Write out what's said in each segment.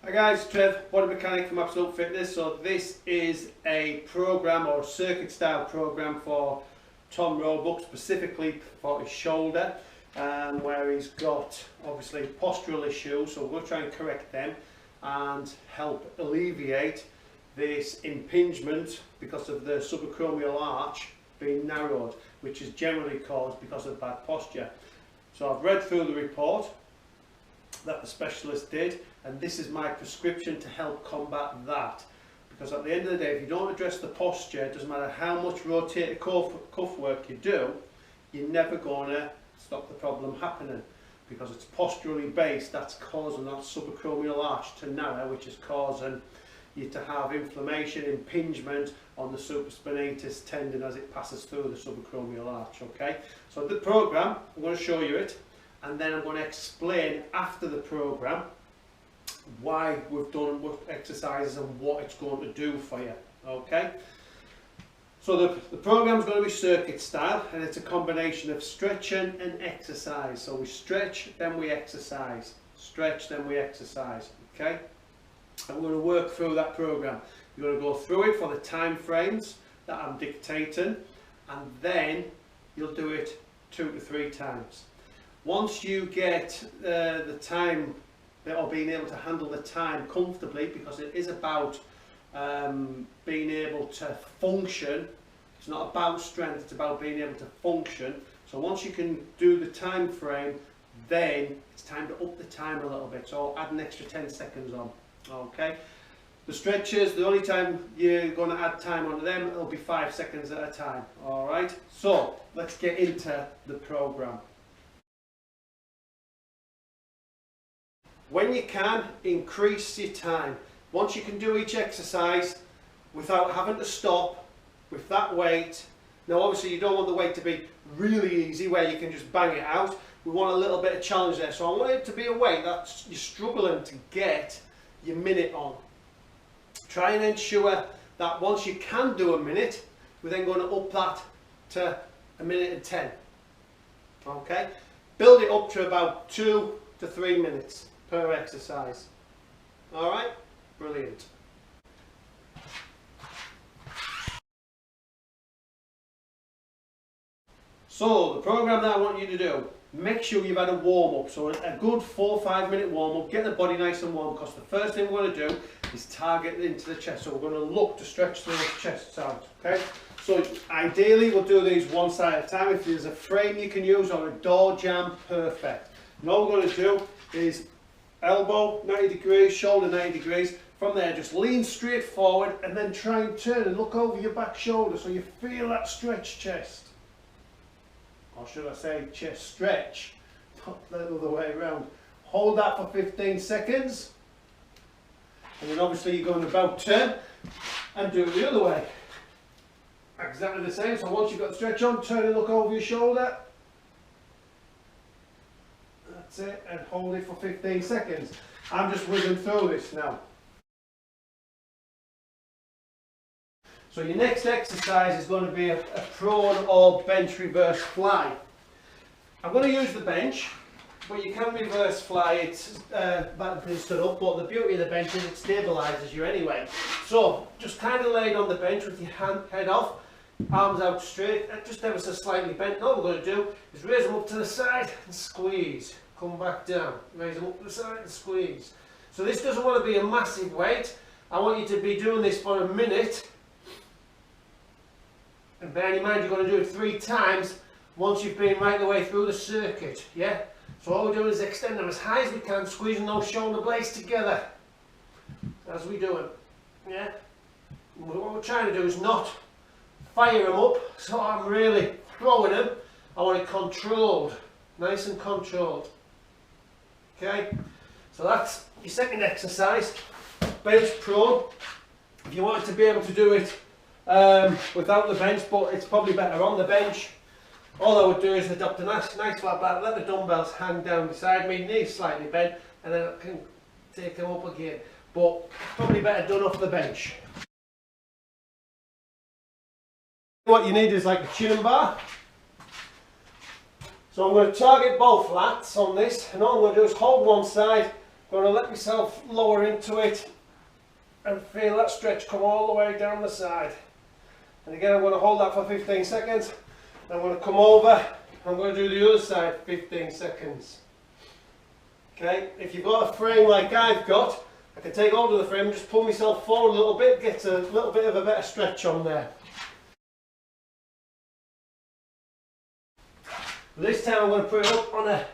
Hi guys, Trev, body mechanic from Absolute Fitness. So this is a program or a circuit style program for Tom Roebuck, specifically for his shoulder, where he's got obviously postural issues. So we're going to try and correct them and help alleviate this impingement because of the subacromial arch being narrowed, which is generally caused because of bad posture. So I've read through the report that the specialist did, and this is my prescription to help combat that, because at the end of the day, if you don't address the posture, it doesn't matter how much rotator cuff work you do, you're never going to stop the problem happening, because it's posturally based. That's causing that subacromial arch to narrow, which is causing you to have inflammation, impingement on the supraspinatus tendon as it passes through the subacromial arch. Okay, so the program, I'm going to show you it, and then I'm going to explain after the program why we've done what exercises and what it's going to do for you. Okay, so the program is going to be circuit style, and it's a combination of stretching and exercise. So we stretch, then we exercise, stretch, then we exercise. Okay, and we're going to work through that program. You're going to go through it for the time frames that I'm dictating, and then you'll do it 2 to 3 times. Once you get the time, or being able to handle the time comfortably, because it is about being able to function. It's not about strength, it's about being able to function. So once you can do the time frame, then it's time to up the time a little bit. So add an extra 10 seconds on. Okay. The stretches, the only time you're going to add time onto them, it'll be 5 seconds at a time. Alright, so let's get into the program. When you can, increase your time. Once you can do each exercise without having to stop with that weight. Now obviously you don't want the weight to be really easy where you can just bang it out. We want a little bit of challenge there. So I want it to be a weight that you're struggling to get your minute on. Try and ensure that once you can do a minute, we're then going to up that to 1 minute and 10. Okay? Build it up to about 2 to 3 minutes per exercise. Alright? Brilliant. So the program that I want you to do, make sure you've had a warm up. So a good 4 or 5 minute warm up. Get the body nice and warm, because the first thing we're going to do is target into the chest. So we're going to look to stretch those chests out. Okay? So ideally we'll do these one side at a time. If there's a frame you can use or a door jamb, perfect. And all we're going to do is elbow 90 degrees, shoulder 90 degrees. From there, just lean straight forward and then try and turn and look over your back shoulder so you feel that stretch chest. Or should I say chest stretch, not the other way around. Hold that for 15 seconds. And then obviously you're going to about turn and do it the other way. Exactly the same. So once you've got the stretch on, turn and look over your shoulder. That's it, and hold it for 15 seconds. I'm just whizzing through this now. So your next exercise is going to be a prone or bench reverse fly. I'm going to use the bench, but you can reverse fly it back and stood up, but the beauty of the bench is it stabilises you anyway. So just kind of lay it on the bench with your head off, arms out straight, and just ever so slightly bent. And all we're going to do is raise them up to the side and squeeze. Come back down, raise them up to the side and squeeze. So this doesn't want to be a massive weight. I want you to be doing this for a minute. And bear in mind you're going to do it 3 times once you've been right the way through the circuit. Yeah? So all we're doing is extend them as high as we can, squeezing those shoulder blades together. As we do it. Yeah? What we're trying to do is not fire them up, so I'm really throwing them. I want it controlled. Nice and controlled. Okay, so that's your second exercise, bench prone. If you wanted to be able to do it without the bench, but it's probably better on the bench, all I would do is adopt a nice flat back, let the dumbbells hang down beside me, knees slightly bent, and then I can take them up again. But probably better done off the bench. What you need is like a chin bar. So I'm going to target both lats on this, and all I'm going to do is hold one side I'm going to let myself lower into it and feel that stretch come all the way down the side. And again, I'm going to hold that for 15 seconds. I'm going to come over, I'm going to do the other side 15 seconds. Okay, if you've got a frame like I've got, I can take hold of the frame and just pull myself forward a little bit, get a little bit of a better stretch on there. This time I'm going to put it up on an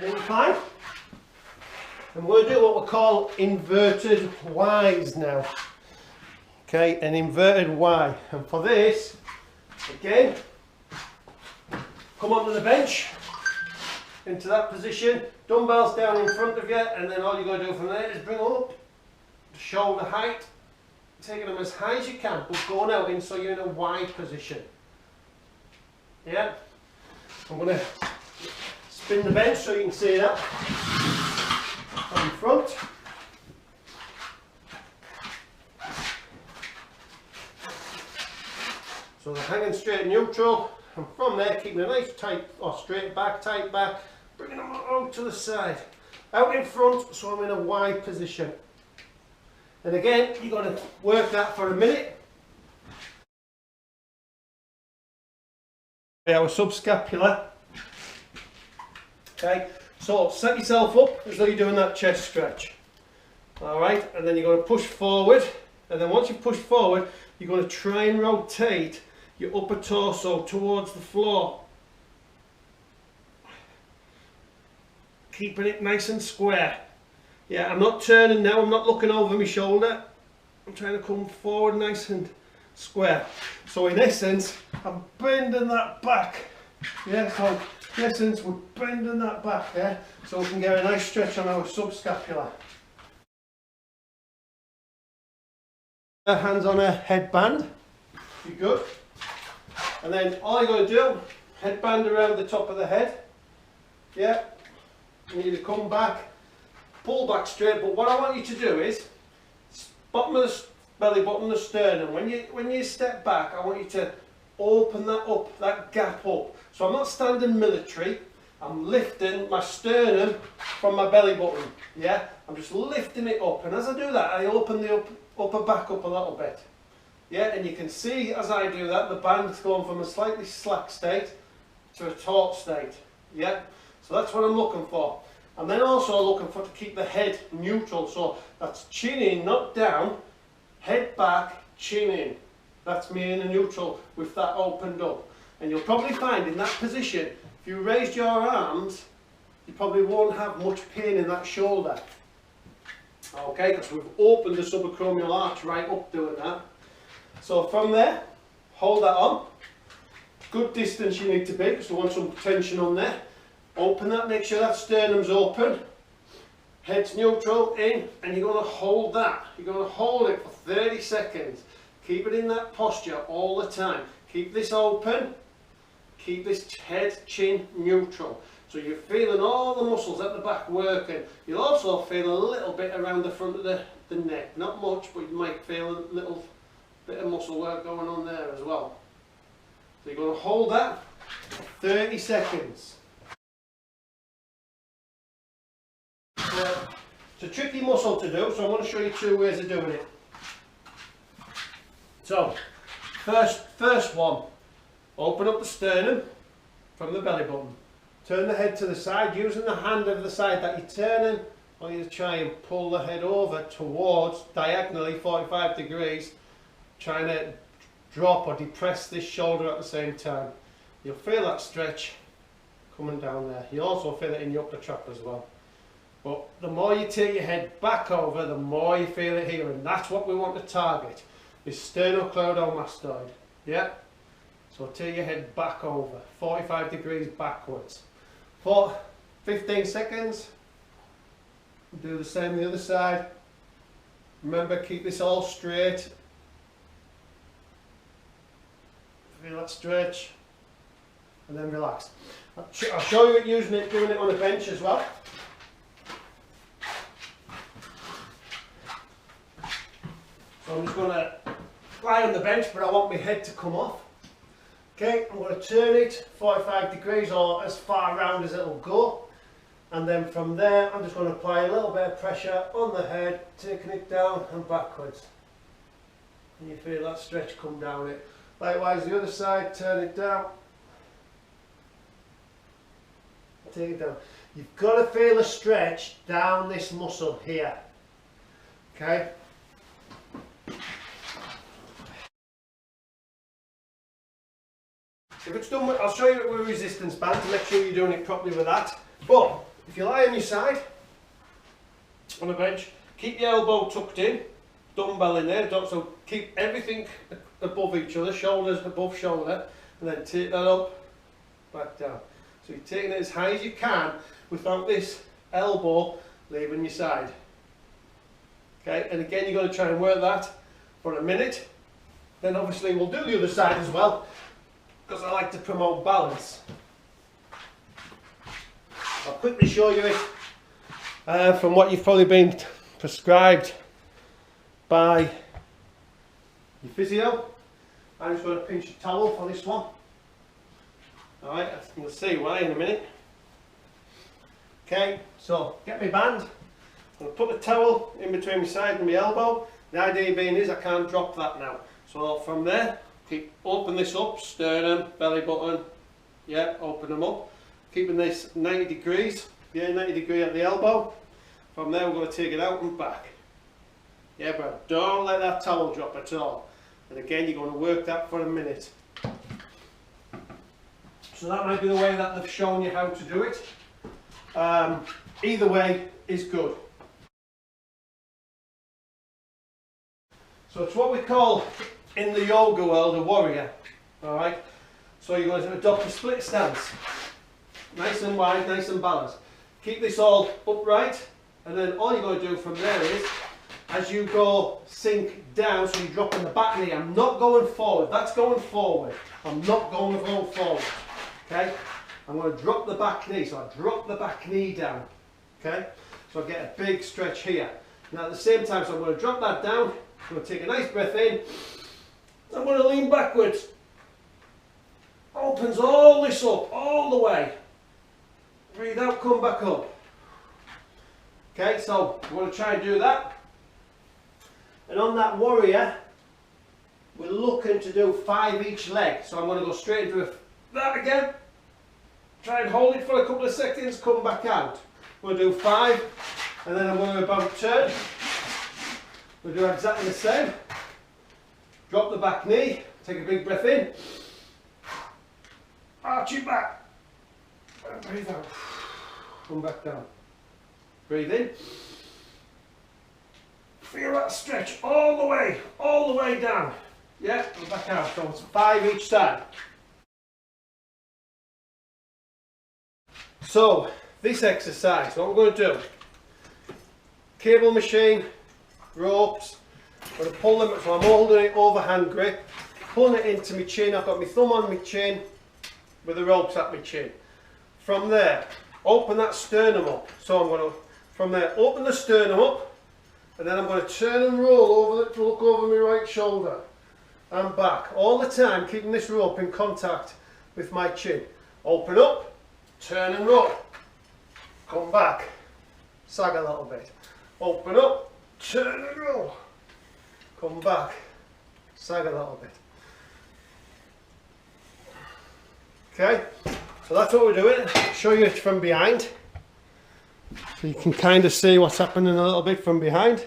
incline. And we're going to do what we call inverted Ys now. Okay, an inverted Y. And for this, again, come onto the bench, into that position, dumbbells down in front of you, and then all you're going to do from there is bring them up to shoulder height, taking them as high as you can, but going out in so you're in a Y position. Yeah, I'm going to spin the bench so you can see that from front. So they're hanging straight and neutral, and from there keeping a nice tight or straight back, tight back, bringing them out to the side, out in front so I'm in a Y position. And again, you've got to work that for a minute. Our subscapular. Okay, so set yourself up as though you're doing that chest stretch. Alright, and then you're going to push forward, and then once you push forward, you're going to try and rotate your upper torso towards the floor. Keeping it nice and square. Yeah, I'm not turning now, I'm not looking over my shoulder. I'm trying to come forward nice and square. So in essence, I'm bending that back. Yeah, so in essence, we're bending that back there, so we can get a nice stretch on our subscapular. Hands on a headband, you're good. And then all you're going to do, headband around the top of the head. Yeah, you need to come back, pull back straight, but what I want you to do is, bottom of the belly button, the sternum, when you step back, I want you to open that up, that gap up. So I'm not standing military, I'm lifting my sternum from my belly button, yeah? I'm just lifting it up, and as I do that, I open the upper back up a little bit. Yeah, and you can see as I do that, the band's going from a slightly slack state to a taut state, yeah? So that's what I'm looking for. And then also looking for to keep the head neutral, so that's chin in, not down, head back, chin in. That's me in a neutral with that opened up. And you'll probably find in that position, if you raised your arms, you probably won't have much pain in that shoulder. Okay, because we've opened the subacromial arch right up doing that. So from there, hold that on. Good distance you need to be, because we want some tension on there. Open that, make sure that sternum's open. Head's neutral, in, and you're going to hold that. You're going to hold it for 30 seconds. Keep it in that posture all the time. Keep this open. Keep this head, chin neutral. So you're feeling all the muscles at the back working. You'll also feel a little bit around the front of the neck. Not much, but you might feel a little bit of muscle work going on there as well. So you're going to hold that for 30 seconds. It's a tricky muscle to do, so I'm going to show you two ways of doing it. So, first one, open up the sternum from the belly button. Turn the head to the side, using the hand of the side that you're turning. I want you to try and pull the head over towards, diagonally 45 degrees, trying to drop or depress this shoulder at the same time. You'll feel that stretch coming down there. You'll also feel it in your upper trap as well. But the more you take your head back over, the more you feel it here, and that's what we want to target, is sternocleidomastoid. Yeah? So take your head back over, 45 degrees backwards. For 15 seconds, do the same the other side. Remember, keep this all straight. Feel that stretch, and then relax. I'll show you doing it on a bench as well. So I'm just going to lie on the bench, but I want my head to come off. Okay, I'm going to turn it 45 degrees or as far round as it'll go. and then from there I'm just going to apply a little bit of pressure on the head, taking it down and backwards. And you feel that stretch come down it. Likewise the other side, turn it down, take it down. You've got to feel a stretch down this muscle here. Okay? If it's done, I'll show you it with a resistance band to make sure you're doing it properly with that. But if you lie on your side on a bench, keep your elbow tucked in, dumbbell in there, so keep everything above each other, shoulders above shoulder, and then take that up, back down. So you're taking it as high as you can without this elbow leaving your side. Okay, and again you're going to try and work that for a minute. Then obviously we'll do the other side as well, because I like to promote balance. I'll quickly show you it from what you've probably been prescribed by your physio. I'm just going to pinch a towel for this one. Alright, you'll see why in a minute. Okay, so get my band. I'm going to put the towel in between my side and my elbow. The idea being is I can't drop that now. So from there, open this up, sternum, belly button, yeah, open them up. Keeping this 90 degrees, yeah, 90 degree at the elbow. From there we're going to take it out and back. Yeah, but don't let that towel drop at all. And again, you're going to work that for a minute. So that might be the way that they've shown you how to do it. Either way is good. So it's what we call in the yoga world a warrior. Alright, so you're going to adopt a split stance. Nice and wide, nice and balanced. Keep this all upright, and then all you're going to do from there is, as you go sink down, so you're dropping the back knee. I'm not going forward, that's going forward. I'm not going forward. Okay? I'm going to drop the back knee, so I drop the back knee down. Okay? So I get a big stretch here. Now at the same time, so I'm going to drop that down, I'm going to take a nice breath in, I'm going to lean backwards. Opens all this up, all the way. Breathe out, come back up. Okay, so we're going to try and do that. And on that warrior, we're looking to do 5 each leg. So I'm going to go straight into that again. Try and hold it for a couple of seconds, come back out. We'll do 5, and then I'm going to about turn. We'll do exactly the same. Drop the back knee, take a big breath in. Arch your back. And breathe out. Come back down. Breathe in. Feel that stretch all the way down. Yeah, and back out. So it's 5 each side. So this exercise, what we're going to do, cable machine, ropes, I'm going to pull them, so I'm holding it over hand grip, pulling it into my chin. I've got my thumb on my chin with the ropes at my chin. From there, open that sternum up. So I'm going to, from there, open the sternum up, and then I'm going to turn and roll over to look over my right shoulder and back. All the time, keeping this rope in contact with my chin. Open up, turn and roll. Come back, sag a little bit. Open up, turn and roll. Come back, sag a little bit. Okay, so that's what we're doing. I'll show you it from behind. So you can kind of see what's happening a little bit from behind.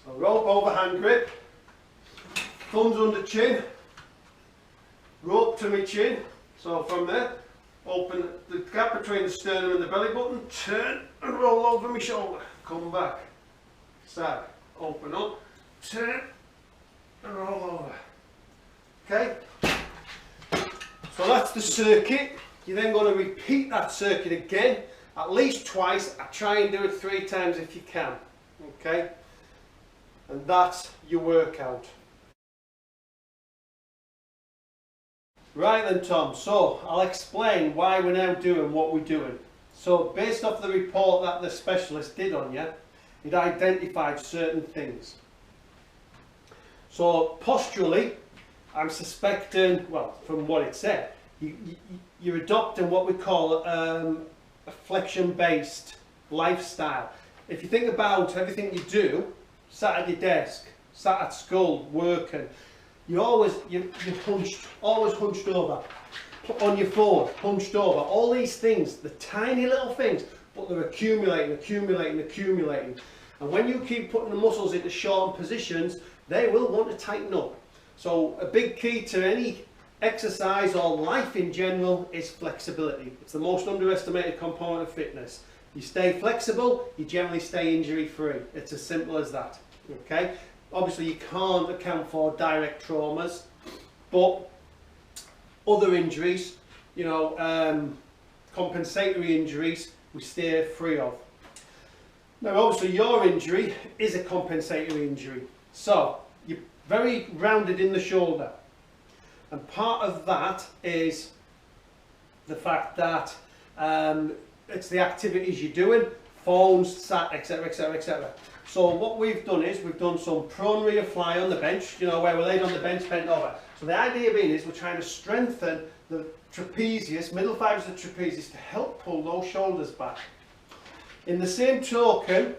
So rope over hand grip, thumbs under chin, rope to my chin. So from there, open the gap between the sternum and the belly button, turn and roll over my shoulder, come back, sag, open up, turn and roll over. Okay, so that's the circuit. You're then going to repeat that circuit again, at least twice. I try and do it 3 times if you can. Okay, and that's your workout. Right then, Tom, so I'll explain why we're now doing what we're doing. So based off the report that the specialist did on you, it identified certain things. So posturally, I'm suspecting, well, from what it said, you're adopting what we call a flexion-based lifestyle. If you think about everything you do, sat at your desk, sat at school, working, you're always hunched over, on your phone, hunched over. All these things, the tiny little things, but they're accumulating. And when you keep putting the muscles into shortened positions, they will want to tighten up. So a big key to any exercise or life in general is flexibility. It's the most underestimated component of fitness. You stay flexible, you generally stay injury free. It's as simple as that. Okay? Obviously you can't account for direct traumas, but other injuries, you know, compensatory injuries, we stay free of. Now obviously your injury is a compensatory injury. So you're very rounded in the shoulder. And part of that is the fact that it's the activities you're doing, phones, sat, etc, etc, etc. So what we've done is we've done some prone rear fly on the bench, you know, where we're laid on the bench bent over. So the idea being is we're trying to strengthen the trapezius, middle fibers of the trapezius, to help pull those shoulders back. In the same token,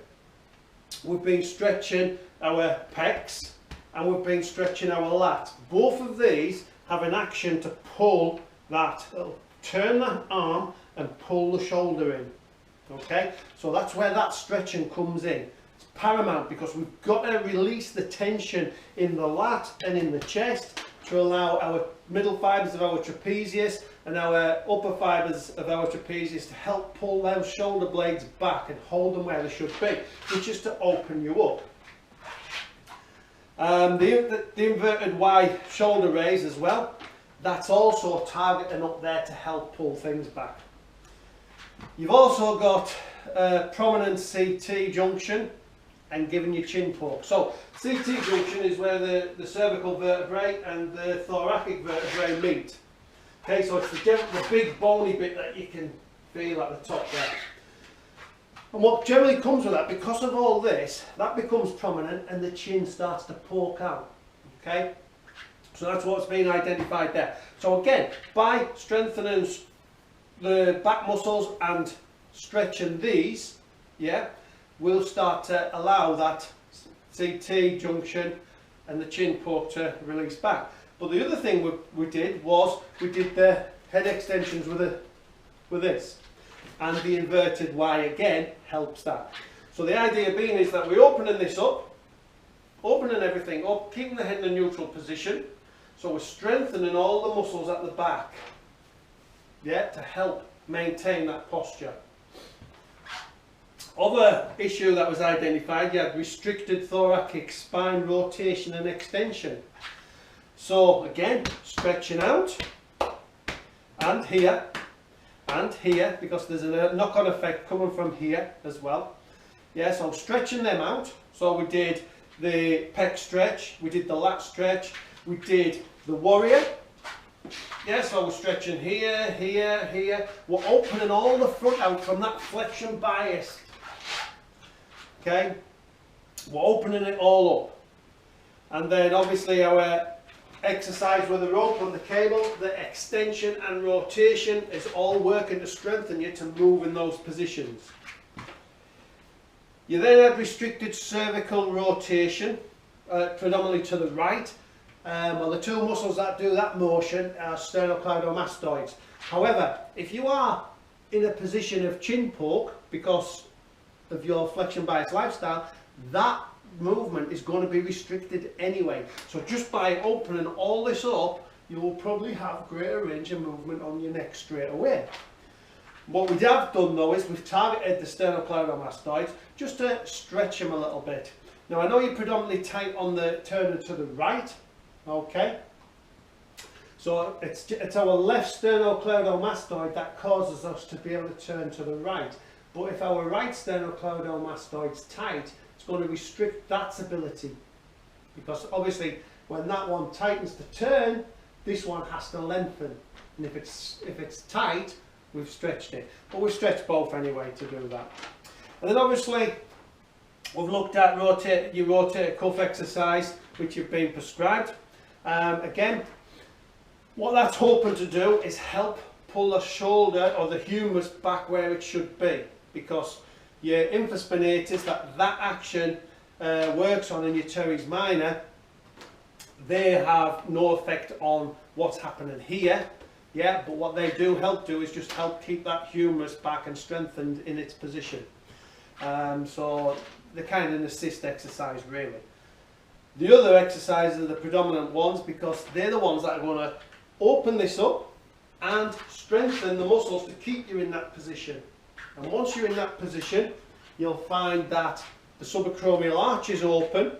we've been stretching our pecs and we've been stretching our lat. Both of these have an action to pull that. It'll turn that arm and pull the shoulder in. Okay, so that's where that stretching comes in. It's paramount because we've got to release the tension in the lat and in the chest to allow our middle fibers of our trapezius and our upper fibers of our trapezius to help pull those shoulder blades back and hold them where they should be, which is to open you up. The inverted Y shoulder raise as well, that's also targeting up there to help pull things back. You've also got prominent CT junction and giving you chin poke. So CT junction is where the cervical vertebrae and the thoracic vertebrae meet. Okay, so it's the big bony bit that you can feel at the top there. And what generally comes with that, because of all this, that becomes prominent and the chin starts to poke out. Okay, so that's what's been identified there. So again, by strengthening the back muscles and stretching these, yeah, we'll start to allow that CT junction and the chin poke to release back. But the other thing we did was we did the head extensions with this, and the inverted Y again helps that. So the idea being is that we're opening this up, opening everything up, keeping the head in a neutral position. So we're strengthening all the muscles at the back, yeah, to help maintain that posture. Other issue that was identified, you had restricted thoracic spine rotation and extension. So again, stretching out, and here, because there's a knock-on effect coming from here as well. Yeah, so stretching them out. So we did the pec stretch, we did the lat stretch, we did the warrior. Yeah, so we're stretching here, here, here. We're opening all the front out from that flexion bias. Okay, we're opening it all up. And then obviously our exercise with the rope and the cable, the extension and rotation is all working to strengthen you to move in those positions. You then had restricted cervical rotation, predominantly to the right. Well, the two muscles that do that motion are sternocleidomastoids. However, if you are in a position of chin poke because of your flexion bias lifestyle, that movement is going to be restricted anyway. So just by opening all this up, you will probably have greater range of movement on your neck straight away. What we have done though is we've targeted the sternocleidomastoids just to stretch them a little bit. Now I know you're predominantly tight on the turning to the right, okay? So it's our left sternocleidomastoid that causes us to be able to turn to the right. But if our right sternocleidomastoid's tight, it's going to restrict that ability, because obviously when that one tightens to turn, this one has to lengthen, and if it's tight, we've stretched it. But we've stretched both anyway to do that. And then obviously we've looked at your rotator cuff exercise, which you've been prescribed. Again, What that's hoping to do is help pull the shoulder or the humerus back where it should be, because your infraspinatus, that action works on in your teres minor, they have no effect on what's happening here. Yeah, but what they do help do is just help keep that humerus back and strengthened in its position. So they're kind of an assist exercise really. The other exercises are the predominant ones, because they're the ones that are going to open this up and strengthen the muscles to keep you in that position. And once you're in that position, you'll find that the subacromial arch is open,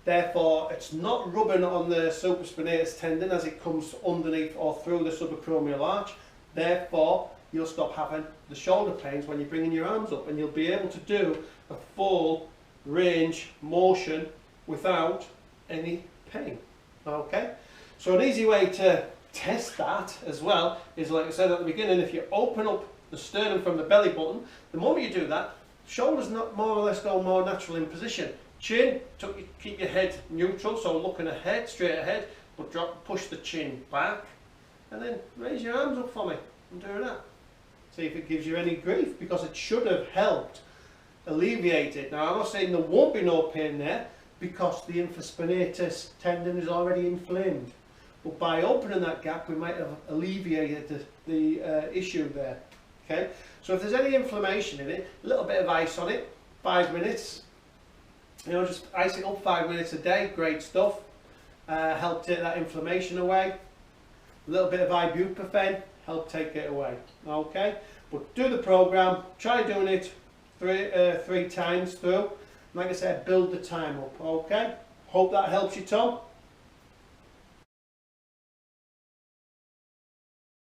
therefore it's not rubbing on the supraspinatus tendon as it comes underneath or through the subacromial arch. Therefore you'll stop having the shoulder pains when you're bringing your arms up, and you'll be able to do a full range motion without any pain. Okay, so an easy way to test that as well is, like I said at the beginning, if you open up the sternum from the belly button, the moment you do that, shoulders not more or less go more natural in position. Chin, keep your head neutral, so looking ahead, straight ahead, but push the chin back, and then raise your arms up for me and do that. See if it gives you any grief, because it should have helped alleviate it. Now I'm not saying there won't be no pain there, because the infraspinatus tendon is already inflamed. But by opening that gap, we might have alleviated the issue there. Okay, so if there's any inflammation in it, a little bit of ice on it, 5 minutes. You know, just ice it up 5 minutes a day, great stuff. Help take that inflammation away. A little bit of ibuprofen, help take it away. Okay, but do the program, try doing it three times through. Like I said, build the time up. Okay, hope that helps you, Tom.